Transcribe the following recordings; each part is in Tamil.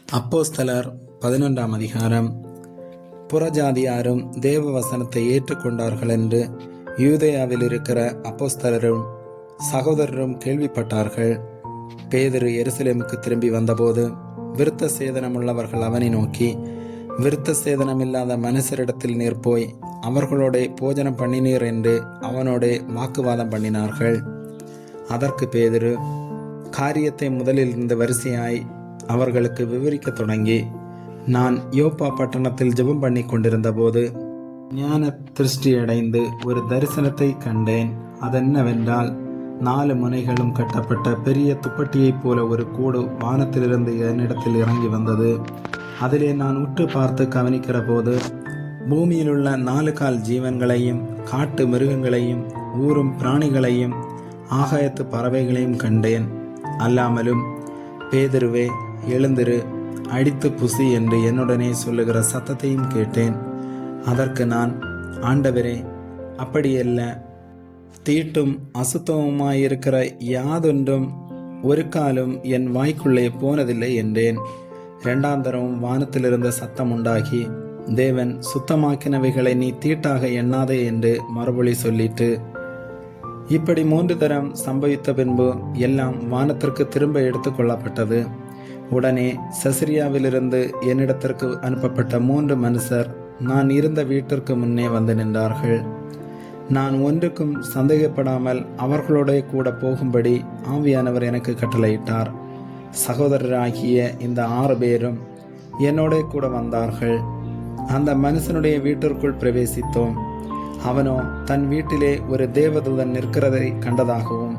அப்போஸ்தலர் 11ஆம் அதிகாரம். புறஜாதியாரும் தேவ வசனத்தை ஏற்றுக்கொண்டார்கள் என்று யூதேயாவில் இருக்கிற அப்போஸ்தலரும் சகோதரரும் கேள்விப்பட்டார்கள். பேதுரு எருசலேமுக்கு திரும்பி வந்தபோது விருத்த சேதனமுள்ளவர்கள் அவனை நோக்கி, விருத்த சேதனமில்லாத மனுஷரிடத்தில் நீர் போய் அவர்களோட போஜனம் பண்ணினீர் என்று அவனோட வாக்குவாதம் பண்ணினார்கள். அதற்கு பேதுரு காரியத்தை முதலில் இருந்து வரிசையாய் அவர்களுக்கு விவரிக்க தொடங்கி, நான் யோப்பா பட்டணத்தில் ஜெபம் பண்ணி கொண்டிருந்த போது ஞான திருஷ்டியடைந்து ஒரு தரிசனத்தை கண்டேன். அதென்னவென்றால், 4 முனைகளும் கட்டப்பட்ட பெரிய துப்பட்டியைப் போல ஒரு கூடு வானத்திலிருந்து என்னிடத்தில் இறங்கி வந்தது. அதிலே நான் உற்று பார்த்து கவனிக்கிற போது பூமியில் உள்ள 4 கால் ஜீவன்களையும் காட்டு மிருகங்களையும் ஊரும் பிராணிகளையும் ஆகாயத்து பறவைகளையும் கண்டேன். அல்லாமலும் பேதுருவே, எழுந்திரு, அடித்து புசி என்று என்னுடனே சொல்லுகிற சத்தத்தையும் கேட்டேன். அதற்கு நான், ஆண்டவரே, அப்படியல்ல, தீட்டும் அசுத்தமுமாயிருக்கிற யாதொன்றும் ஒரு காலும் என் வாய்க்குள்ளே போனதில்லை என்றேன். 2ஆம் தரமும் வானத்திலிருந்த சத்தம் உண்டாகி, தேவன் சுத்தமாக்கினவைகளை நீ தீட்டாக எண்ணாதே என்று மறுமொழி சொல்லிட்டு, இப்படி 3 தரம் சம்பவித்த பின்பு எல்லாம் வானத்திற்கு திரும்ப எடுத்துக்கொள்ளப்பட்டது. உடனே செசரியாவிலிருந்து என்னிடத்திற்கு அனுப்பப்பட்ட 3 மனுஷர் நான் இருந்த வீட்டிற்கு முன்னே வந்து நின்றார்கள். நான் ஒன்றுக்கும் சந்தேகப்படாமல் அவர்களோட கூட போகும்படி ஆவியானவர் எனக்கு கட்டளையிட்டார். சகோதரராகிய இந்த 6 பேரும் என்னோட கூட வந்தார்கள். அந்த மனுஷனுடைய வீட்டிற்குள் பிரவேசித்தோம். அவனோ தன் வீட்டிலே ஒரு தேவதூதன் நிற்கிறதை கண்டதாகவும்,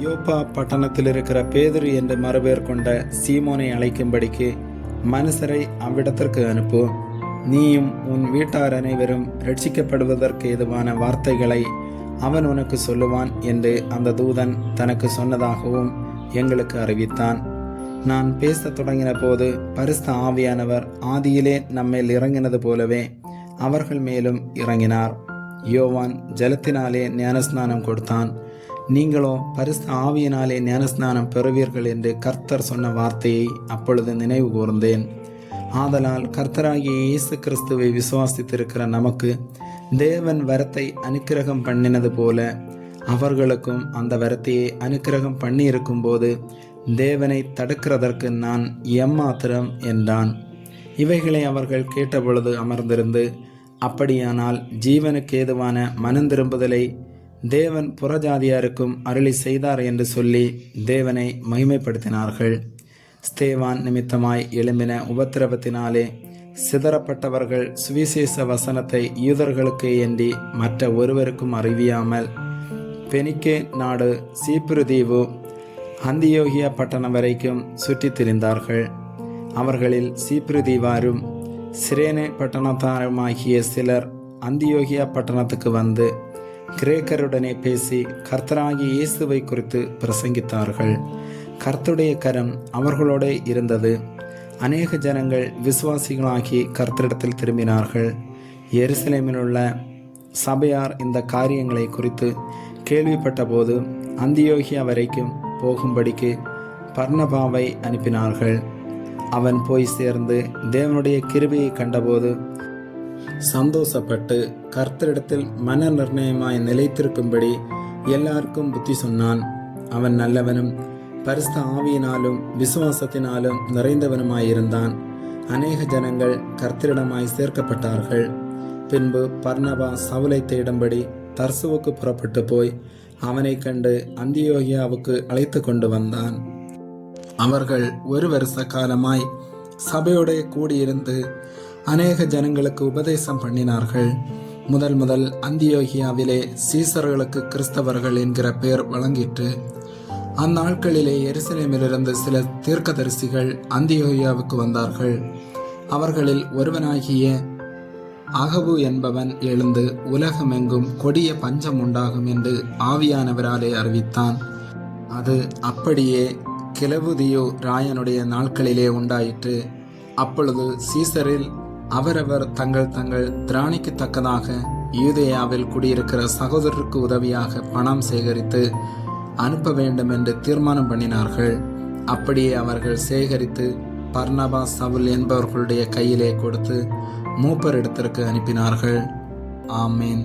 யோப்பா பட்டணத்தில் இருக்கிற பேதுரு என்று மறுபேர் கொண்ட சீமோனை அழைக்கும்படிக்கு மனுஷரை அவ்விடத்திற்கு அனுப்பு. நீயும் உன் வீட்டார் அனைவரும் ரட்சிக்கப்படுவதற்கு ஏதுவான வார்த்தைகளை அவன் உனக்கு சொல்லுவான் என்று அந்த தூதன் தனக்கு சொன்னதாகவும் எங்களுக்கு அறிவித்தான். நான் பேசத் தொடங்கின போது பரிசுத்த ஆவியானவர் ஆதியிலே நம்மேல் இறங்கினது போலவே அவர்கள் மேலும் இறங்கினார். யோவான் ஜலத்தினாலே ஞானஸ்நானம் கொடுத்தான். நீங்களோ பரிசுத்த ஆவியினாலே ஞானஸ்நானம் பெறுவீர்கள் என்று கர்த்தர் சொன்ன வார்த்தையை அப்பொழுது நினைவு கூர்ந்தேன். ஆதலால் கர்த்தராகிய இயேசு கிறிஸ்துவை விசுவாசித்திருக்கிற நமக்கு தேவன் வரத்தை அனுக்கிரகம் பண்ணினது போல அவர்களுக்கும் அந்த வரத்தையை அனுக்கிரகம் பண்ணி இருக்கும் போது தேவனை தடுக்கிறதற்கு நான் எம்மாத்திரம் என்றான். இவைகளை அவர்கள் கேட்டபொழுது அமர்ந்திருந்து, அப்படியானால் ஜீவனுக்கு ஏதுவான மனந்திரும்புதலை தேவன் புறஜாதியாருக்கும் அருளி செய்தார் என்று சொல்லி தேவனை மகிமைப்படுத்தினார்கள். ஸ்தேவான் நிமித்தமாய் எழும்பின உபத்திரவத்தினாலே சிதறப்பட்டவர்கள் சுவிசேஷ வசனத்தை யூதர்களுக்கு ஏந்தி மற்ற ஒருவருக்கும் அறிவியாமல் பெனிக்கே நாடு, சீப்புரு தீவு, அந்தியோகியா பட்டணம் வரைக்கும் சுற்றித் திரிந்தார்கள். அவர்களில் சீப்புரு தீவாரும் சிரேனே பட்டணத்தாருமாகிய சிலர் அந்தியோகியா பட்டணத்துக்கு வந்து கிரேக்கருடனே பேசி கர்த்தராகிய இயேசுவை குறித்து பிரசங்கித்தார்கள். கர்த்தருடைய கரம் அவர்களோட இருந்தது. அநேக ஜனங்கள் விசுவாசிகளாகி கர்த்தரிடத்தில் திரும்பினார்கள். எருசலேமில் உள்ள சபையார் இந்த காரியங்களை குறித்து கேள்விப்பட்ட போது அந்தியோகியா வரைக்கும் போகும்படிக்கு பர்னபாவை அனுப்பினார்கள். அவன் போய் சேர்ந்து தேவனுடைய கிருபையை கண்டபோது சந்தோஷப்பட்டு கர்த்தரிடத்தில் மன நிர்ணயமாய் நிலைத்திருக்கும்படி எல்லாருக்கும் புத்தி சொன்னான். அவன் நல்லவனும் பரிசுத்த ஆவியினாலும் விசுவாசத்தினாலும் நிறைந்தவனுமாயிருந்தான். அநேக ஜனங்கள் கர்த்தரிடமாய் சேர்க்கப்பட்டார்கள். பின்பு பர்னபா சவுலை தேடும்படி தர்சுவுக்கு புறப்பட்டு போய் அவனை கண்டு அந்தியோகியாவுக்கு அழைத்து கொண்டு வந்தான். அவர்கள் 1 வருஷ காலமாய் சபையோட கூடியிருந்து அநேக ஜனங்களுக்கு உபதேசம் பண்ணினார்கள். முதல் அந்தியோகியாவிலே சீசர்களுக்கு கிறிஸ்தவர்கள் என்கிற பெயர் வழங்கிற்று. அந்நாட்களிலே எருசலேமிலிருந்து சில தீர்க்கதரிசிகள் அந்தியோகியாவுக்கு வந்தார்கள். அவர்களில் ஒருவனாகிய அகபு என்பவன் எழுந்து உலகமெங்கும் கொடிய பஞ்சம் உண்டாகும் என்று ஆவியானவராலே அறிவித்தான். அது அப்படியே கிலவுதியு ராயனுடைய நாட்களிலே உண்டாயிற்று. அப்பொழுது சீசரில் அவரவர் தங்கள் திராணிக்கு தக்கதாக யூதேயாவில் குடியிருக்கிற சகோதரருக்கு உதவியாக பணம் சேகரித்து அனுப்ப வேண்டும் என்று தீர்மானம் பண்ணினார்கள். அப்படியே அவர்கள் சேகரித்து பர்னபா சவுல் என்பவர்களுடைய கையிலே கொடுத்து மூப்பரிடத்திற்கு அனுப்பினார்கள். ஆமேன்.